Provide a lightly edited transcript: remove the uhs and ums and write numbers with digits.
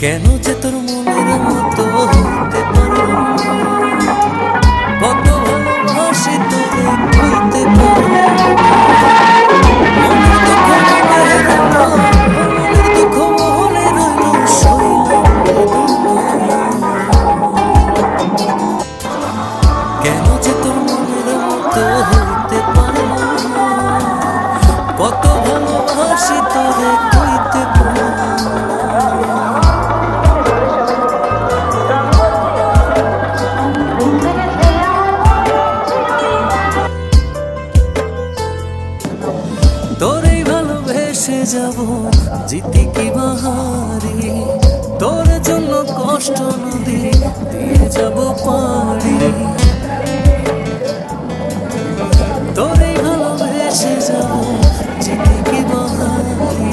কেন যে তোর মনের মতো হতে পারলাম না, কত ভালোবাসি তোরে কইতে পারলাম না। মনের দুঃখ মনে রইল, মনের দুঃখ মনে রইল, সইলাম বেদনা। কেন যে তোর মনের মতো হইতে পারলাম না, কত ভালোবাসি তোরে কইতে পারলাম না। তোরেই ভালোবেসে যাব জিতি কি বাহারি, তোর জন্য কষ্ট নদী দিয়ে যাব পারি। তোরেই ভালোবেসে যাব জিতি কি বাহারি।